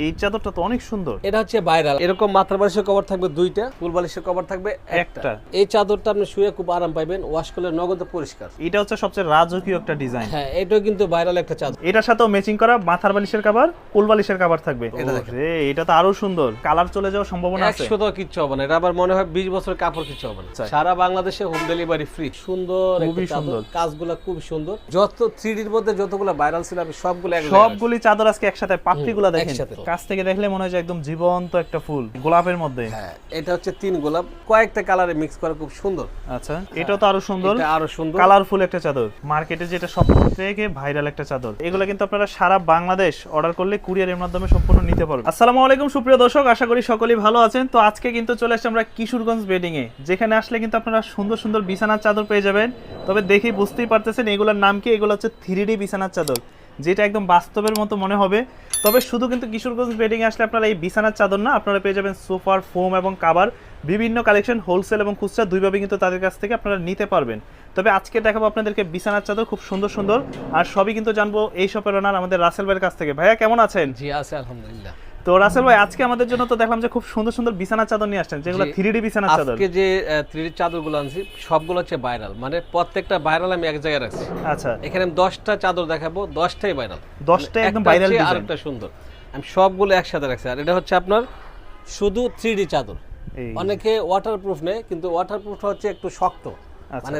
এই চাদরটা তো অনেক সুন্দর। এটা হচ্ছে ভাইরাল। এরকম মাথার বালিশের কভার থাকবে দুইটা, ফুল বালিশের কভার থাকবে একটা। এই চাদরটা আপনি শুয়ে খুব আরাম পাবেন, ওয়াশ করলে নগদে পরিষ্কার। এটা হচ্ছে সবচেয়ে রাজকীয় একটা ডিজাইন। হ্যাঁ, এটাও কিন্তু ভাইরাল একটা চাদর। এটার সাথেও ম্যাচিং করা মাথার বালিশের কভার, ফুল বালিশের কভার থাকবে। এটা তো আরো সুন্দর, কালার চলে যাওয়ার সম্ভাবনা আছে। 100 তো কিচ্ছু হবে না, এটা আবার মনে হয় 20 বছরের কাপড় কিচ্ছু হবে না। সারা বাংলাদেশে হোম ডেলিভারি ফ্রি। সুন্দর একটা চাদর, কাজগুলো খুব সুন্দর। যত 3D এর মধ্যে যতগুলো ভাইরাল ছিল আমি সবগুলি চাদর আজকে একসাথে, পাপড়িগুলো দেখেন, কাছ থেকে দেখলে মনে হয় একদম জীবন্ত একটা ফুল গোলাপের মধ্যে। হ্যাঁ, এটা হচ্ছে 3 গোলাপ, কয়েকটা কালারে মিক্স করা, খুব সুন্দর। আচ্ছা, এটা তো আরো সুন্দর, এটা আরো সুন্দর, কালারফুল একটা চাদর। মার্কেটে যেটা সবথেকে ভাইরাল একটা চাদর। এগুলো কিন্তু আপনারা সারা বাংলাদেশ অর্ডার করলে কুরিয়ারের মাধ্যমে সম্পূর্ণ নিতে পারবেন। আসসালামু আলাইকুম সুপ্রিয় দর্শক, আশা করি সকলেই ভালো আছেন। তো আজকে কিন্তু চলে আসছে আমরা কিশোরগঞ্জ বেডিং এ, যেখানে আসলে কিন্তু আপনারা সুন্দর সুন্দর বিছানার চাদর পেয়ে যাবেন। তবে দেখেই বুঝতেই পারতেছেন এগুলোর নাম কি। এগুলো হচ্ছে 3D বিছানার চাদর, যেটা একদম বাস্তবের মতো মনে হবে। তবে শুধু কিন্তু কিশোরগঞ্জ বেডিং এ আসলে আপনারা এই বিছানার চাদর না, আপনারা পেয়ে যাবেন সোফার, ফোম এবং কাভার, বিভিন্ন কালেকশন, হোলসেল এবং খুচরা দুইভাবে কিন্তু তাদের কাছ থেকে আপনারা নিতে পারবেন। তবে আজকে দেখাবো আপনাদেরকে বিছানার চাদর, খুব সুন্দর সুন্দর, আর সবই কিন্তু জানবো এই শপের ওনার আমাদের রাসেল ভাইয়ের কাছ থেকে। ভাইয়া কেমন আছেন? জি আছে আলহামদুলিল্লাহ। তো রাসেল ভাই, আজকে আমাদের জন্য তো দেখলাম যে খুব সুন্দর সুন্দর বিছানার চাদর নিয়ে আসছেন, যেগুলো 3D বিছানার চাদর। আজকে যে 3D চাদরগুলো আনছি সবগুলো হচ্ছে ভাইরাল, মানে প্রত্যেকটা ভাইরাল আমি এক জায়গায় রাখছি। আচ্ছা, এখানে আমি 10টা চাদর দেখাবো, 10টাই ভাইরাল, 10টাই একদম ভাইরাল ডিজাইন, আর একটা সুন্দর। আমি সবগুলো একসাথে রাখছি। আর এটা হচ্ছে আপনার শুধু 3D চাদর। অনেকে ওয়াটারপ্রুফ নেয়, কিন্তু ওয়াটারপ্রুফটা হচ্ছে একটু শক্ত, মানে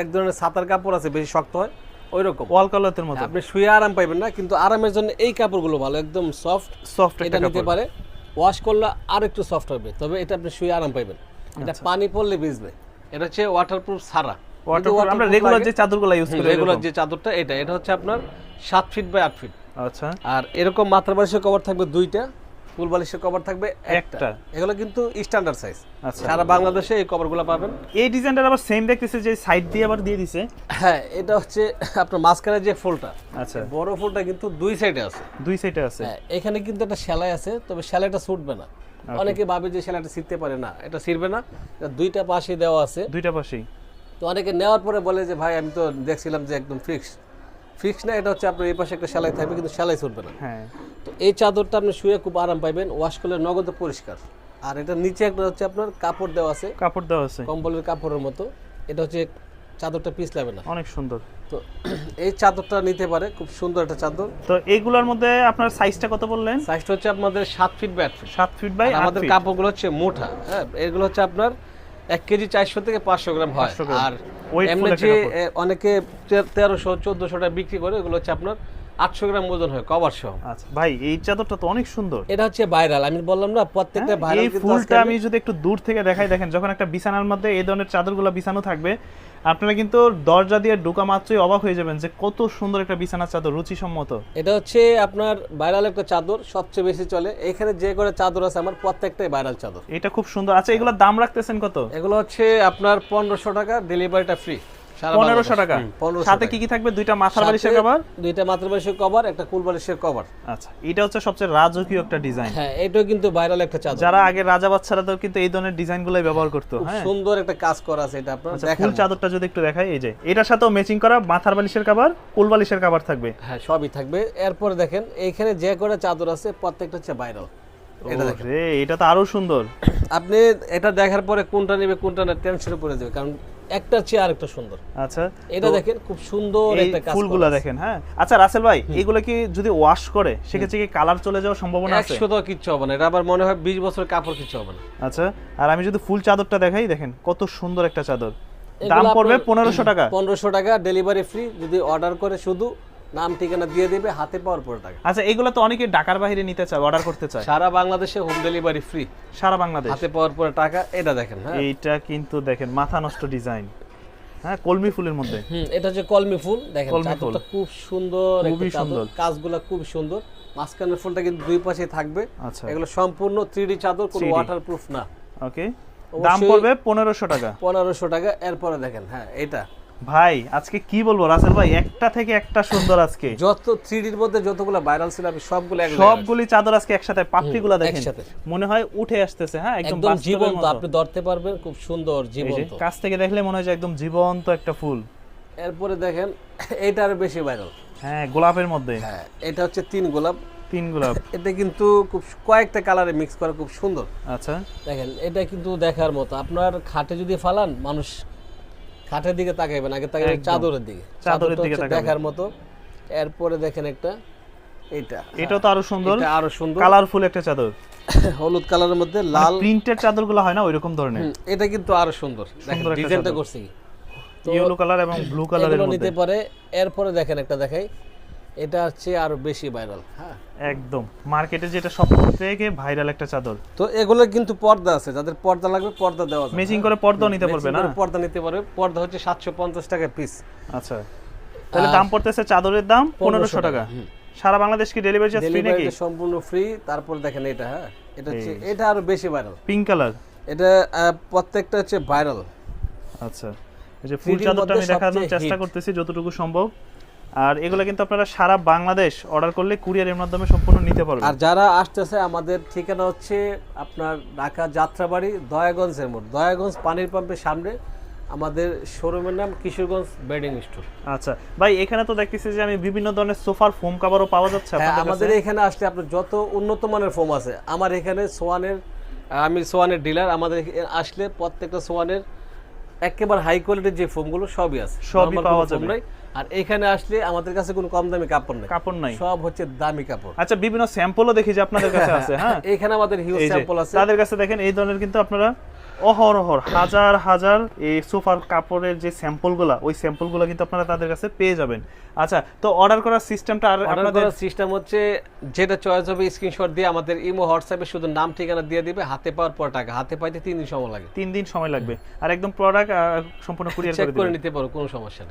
এক ধরনের ছাতার কাপড় আছে বেশি শক্ত হয়, ওইরকম ওয়াল কালারের মতো। আপনি শুয়ে আরাম পাইবেন না, কিন্তু আরামের জন্য এই কাপড়গুলো ভালো, একদম সফট এটা নিতে পারে। ওয়াশ করলে আর একটু সফট হবে, তবে এটা আপনি শুয়ে আরাম পাইবেন। এটা পানি পড়লে ভিজবে। এটা হচ্ছে ওয়াটারপ্রুফ ছাড়া। আমরা রেগুলার যে চাদরগুলো ইউজ করি, রেগুলার যে চাদরটা এটা হচ্ছে আপনার 7 ফিট বাই 8 ফিট। আচ্ছা, আর এরকম মাথার বালিশের কভার থাকবে দুইটা, ফুল বালিশের কভার থাকবে একটা। এগুলো কিন্তু স্ট্যান্ডার্ড সাইজ। আচ্ছা, সারা বাংলাদেশে এই কভারগুলো পাবেন। এই ডিজাইনটা আবার সেম দেখতেছে, যে সাইড দিয়ে আবার দিয়ে দিছে। হ্যাঁ, এটা হচ্ছে আপনার মাঝখানে যে ফুলটা, আচ্ছা, বড় ফুলটা কিন্তু দুই সাইডে আছে। দুই সাইডে আছে। হ্যাঁ, এখানে কিন্তু একটা সেলাই আছে, তবে সেলাইটা ছুটবে না। অনেকে ভাবে যে সেলাইটা ছিঁড়তে পারে, না, এটা ছিঁড়বে না। এটা দুইটা পাশে দেওয়া আছে, দুইটা পাশেই। তো অনেকে নেওয়ার পরে বলে যে ভাই আমি তো দেখছিলাম যে একদম ফিক্স না। এটা হচ্ছে আপনার এই পাশে একটা সেলাই থাকবে, কিন্তু সেলাই ছুটবে না। হ্যাঁ, তো এই চাদরটা আপনি শুয়ে খুব আরাম পাইবেন, ওয়াশ করলে নগদে পরিষ্কার। আর এটা নিচে একটা হচ্ছে আপনার কাপড় দেওয়া আছে, কাপড় দেওয়া আছে কম্বলের কাপড়ের মতো। এটা হচ্ছে চাদরটা পিছলাবে না, অনেক সুন্দর। তো এই চাদরটা নিতে পারে, খুব সুন্দর একটা চাদর। তো এইগুলোর মধ্যে আপনার সাইজটা কত বললেন? সাইজটা হচ্ছে আপনাদের 7 feet by 8 feet. 7 feet by 8 feet. আমাদের কাপড়গুলো হচ্ছে মোটা। হ্যাঁ, এগুলো হচ্ছে আপনার 1 কেজি 400 থেকে 500 গ্রাম হয়। আর এমনি যে অনেকে 1300 1400 টাকা বিক্রি করে, এগুলো হচ্ছে আপনার 800 গ্রাম ওজন হয় কভার সহ। আচ্ছা ভাই, এই চাদরটা তো অনেক সুন্দর। এটা হচ্ছে ভাইরাল, আমি বললাম না প্রত্যেকটা ভাইরাল। এই ফুলটা আমি যদি একটু দূর থেকে দেখাই, দেখেন যখন একটা বিছানার মধ্যে এই ধরনের চাদরগুলো বিছানো থাকবে, আপনারা কিন্তু দরজা দিয়ে ঢোকা মাত্রই অবাক হয়ে যাবেন যে কত সুন্দর একটা বিছানার চাদর, রুচিসম্মত। এটা হচ্ছে আপনার ভাইরাল একটা চাদর, সবচেয়ে বেশি চলে। এখানে যে করে চাদর আছে আমার প্রত্যেকটাই ভাইরাল চাদর। এটা খুব সুন্দর। আচ্ছা, এগুলোর দাম রাখতেছেন কত? এগুলো হচ্ছে আপনার 1500 টাকা, ডেলিভারিটা ফ্রি। 1500 টাকা। সাথে কি কি থাকবে? দুইটা মাথার বালিশের কভার, দুইটা মাথার বালিশের কভার, একটা কুল বালিশের কভার। আচ্ছা, এটা হচ্ছে সবচেয়ে রাজকীয় একটা ডিজাইন। হ্যাঁ, এটাও কিন্তু ভাইরাল একটা চাদর। যারা আগে রাজা বাচ্চারা তো কিন্তু এই ধরনের ডিজাইনগুলোই ব্যবহার করতো। হ্যাঁ, সুন্দর একটা কাজ করা আছে। এটা আপনারা দেখেন, ফুল চাদরটা যদি একটু দেখাই, এই যে এটার সাথেও ম্যাচিং করা মাথার বালিশের কভার, কুল বালিশের কভার থাকবে। হ্যাঁ, সবই থাকবে। এরপর দেখেন এইখানে যে করে চাদর আছে প্রত্যেকটা হচ্ছে ভাইরাল। এটা দেখেন, এটা তো আরো সুন্দর। আপনি এটা দেখার পরে কোনটা নেবে কোনটা না টেনশনে পড়ে যাবে, কারণ একটা চেয়ে আরেকটা সুন্দর। আচ্ছা, এটা দেখেন খুব সুন্দর একটা কাজ, ফুলগুলো দেখেন। হ্যাঁ, আচ্ছা রাসেল ভাই, এগুলো কি যদি ওয়াশ করে সেক্ষেত্রে কি কালার চলে যাওয়ার সম্ভাবনা আছে? 100 তো কিচ্ছু হবে না, এটা আবার মনে হয় 20 বছরের কাপড় কিচ্ছু হবে না। আচ্ছা, আর আমি যদি ফুল চাদরটা দেখাই, দেখেন কত সুন্দর একটা চাদর। দাম পড়বে 1500 টাকা। 1500 টাকা, ডেলিভারি ফ্রি। যদি অর্ডার করে শুধু নাম ঠিকানা দিয়ে দিবে, হাতে পাওয়ার পর টাকা। আচ্ছা, এগুলো তো অনেকে ঢাকার বাইরে নিতে চায়, অর্ডার করতে চায়। সারা বাংলাদেশে হোম ডেলিভারি ফ্রি, সারা বাংলাদেশ, হাতে পাওয়ার পর টাকা। এটা দেখেন, হ্যাঁ এইটা কিন্তু দেখেন মাথা নষ্ট ডিজাইন। হ্যাঁ, কলমি ফুলের মধ্যে। এটা হচ্ছে কলমি ফুল। দেখেন চাদরটা খুব সুন্দর, খুবই সুন্দর, কাজগুলো খুব সুন্দর। মাঝখানের ফুলটা কিন্তু দুই পাশে থাকবে। আচ্ছা, এগুলো সম্পূর্ণ 3D চাদর, কোনো ওয়াটারপ্রুফ না। ওকে, দাম পড়বে 1500 টাকা। 1500 টাকা। এরপরে দেখেন, হ্যাঁ এটা ভাই আজকে কি বলবো রাসেল ভাই, একটা থেকে একটা সুন্দর। আজকে যত 3D এর মধ্যে যতগুলো ভাইরাল ছিল আমি সবগুলি চাদর আজকে একসাথে, পাপড়িগুলো দেখেন মনে হয় উঠে আসতেছে। হ্যাঁ, একদম জীবন্ত, আপনি ধরতে পারবেন, খুব সুন্দর জীবন্ত। কাছ থেকে দেখলে মনে হয় একদম জীবন্ত একটা ফুল। এরপরে দেখেন এটার বেশি ভাইরাল। হ্যাঁ, গোলাপের মধ্যে। হ্যাঁ, এটা হচ্ছে 3 গোলাপ, তিন গোলাপ। এটা কিন্তু খুব কয়েকটা কালারে মিক্স করা, খুব সুন্দর। আচ্ছা দেখেন এটা কিন্তু দেখার মতো। আপনার খাটে যদি ফালান, মানুষ খাটের দিকে তাকাইবেন, আগে তাকাইবেন একদম। চাদরের দিকে। চাদরের দিকে হচ্ছে তাকাবেন। দেখার মতো। এরপরে দেখেন একটা এটা, এটাও তো আরো সুন্দর, এটা আরো সুন্দর, কালারফুল একটা চাদর, হলুদ কালারের মধ্যে লাল প্রিন্টেড চাদরগুলো হয় না ওইরকম ধরনের। এটা কিন্তু আরো সুন্দর। দেখেন সুন্দর একটা ডিজাইনটা চাদর। করছি কি, ইয়েলো কালার এবং ব্লু কালারের এগুলো মধ্যে নিতে পারে। এরপরে দেখেন একটা দেখাই, এটা হচ্ছে আরো বেশি ভাইরাল। হ্যাঁ, একদম মার্কেটে যেটা সবথেকে ভাইরাল একটা চাদর। তো এগুলো কিন্তু পর্দা আছে, যাদের পর্দা লাগবে পর্দা দেওয়া যায়। ম্যাচিং করে পর্দাও নিতে পারবে না? পর্দা নিতে পারবে। পর্দা হচ্ছে 750 টাকা পিস। আচ্ছা, তাহলে দাম পড়তেছে চাদরের দাম 1500 টাকা। সারা বাংলাদেশ কি ডেলিভারি চার্জ ফ্রি নাকি? ডেলিভারি সম্পূর্ণ ফ্রি। তারপর দেখেন এটা, হ্যাঁ এটা হচ্ছে, এটা আরো বেশি ভাইরাল। পিঙ্ক কালার, এটা প্রত্যেকটা হচ্ছে ভাইরাল। আচ্ছা, এই যে ফুল 3D চাদরটা আমি মধ্যে দেখানোর সবচেয়ে চেষ্টা hit। করতেছি যতটুকু সম্ভব। আর এগুলো কিন্তু আপনারা সারা বাংলাদেশ অর্ডার করলে কুরিয়ারের মাধ্যমে সম্পূর্ণ নিতে পারবেন। আর যারা আসতেছে, আমাদের ঠিকানা হচ্ছে আপনার ঢাকা যাত্রাবাড়ি, দয়াগঞ্জের মোড়, দয়াগঞ্জ পানির পাম্পের সামনে। আমাদের শোরুমের নাম কিশোরগঞ্জ বেডিং স্টোর। আচ্ছা ভাই, এখানে তো দেখতেছি যে আমি বিভিন্ন ধরনের সোফার ফোম কভারও পাওয়া যাচ্ছে হ্যাঁ, আপনাদের আমাদের কাছে। এখানে আসলে আপনার যত উন্নত মানের ফোম আছে, আমার এখানে সোয়ানের, আমি সোয়ানের ডিলার। আমাদের এখানে আসলে প্রত্যেকটা সোয়ানের একেবারে হাই কোয়ালিটির যে ফোমগুলো সবই আছে, সবই Normal পাওয়া কোনো foam যাবে। নাই। আর এখানে আসলে আমাদের কাছে কোনো কম দামি কাপড় নেই, কাপড় নাই? সব হচ্ছে দামি কাপড়। আচ্ছা, বিভিন্ন স্যাম্পলও দেখি যে আপনাদের কাছে আছে। হ্যাঁ, এখানে আমাদের হিউজ এই যে স্যাম্পল আছে। তাদের কাছে দেখেন এই ধরনের কিন্তু আপনারা অহরহ হাজার হাজার এই সোফার কাপড়ের যে স্যাম্পলগুলো, ওই স্যাম্পলগুলো কিন্তু আপনারা তাদের কাছে পেয়ে যাবেন। আচ্ছা, তো অর্ডার করার সিস্টেমটা আর অর্ডার আপনাদের করার সিস্টেম হচ্ছে, যেটা চয়েস হবে স্ক্রিনশট দিয়ে আমাদের ইমো হোয়াটসঅ্যাপে শুধু নাম ঠিকানা দিয়ে দিবে, হাতে পাওয়ার পর টাকা। হাতে পাইতে 3 দিন সময় লাগে। 3 দিন সময় লাগবে, আর একদম প্রোডাক্ট সম্পূর্ণ কুরিয়ার চেক করে করে দিবেন। নিতে পারো, কোনো সমস্যা নেই।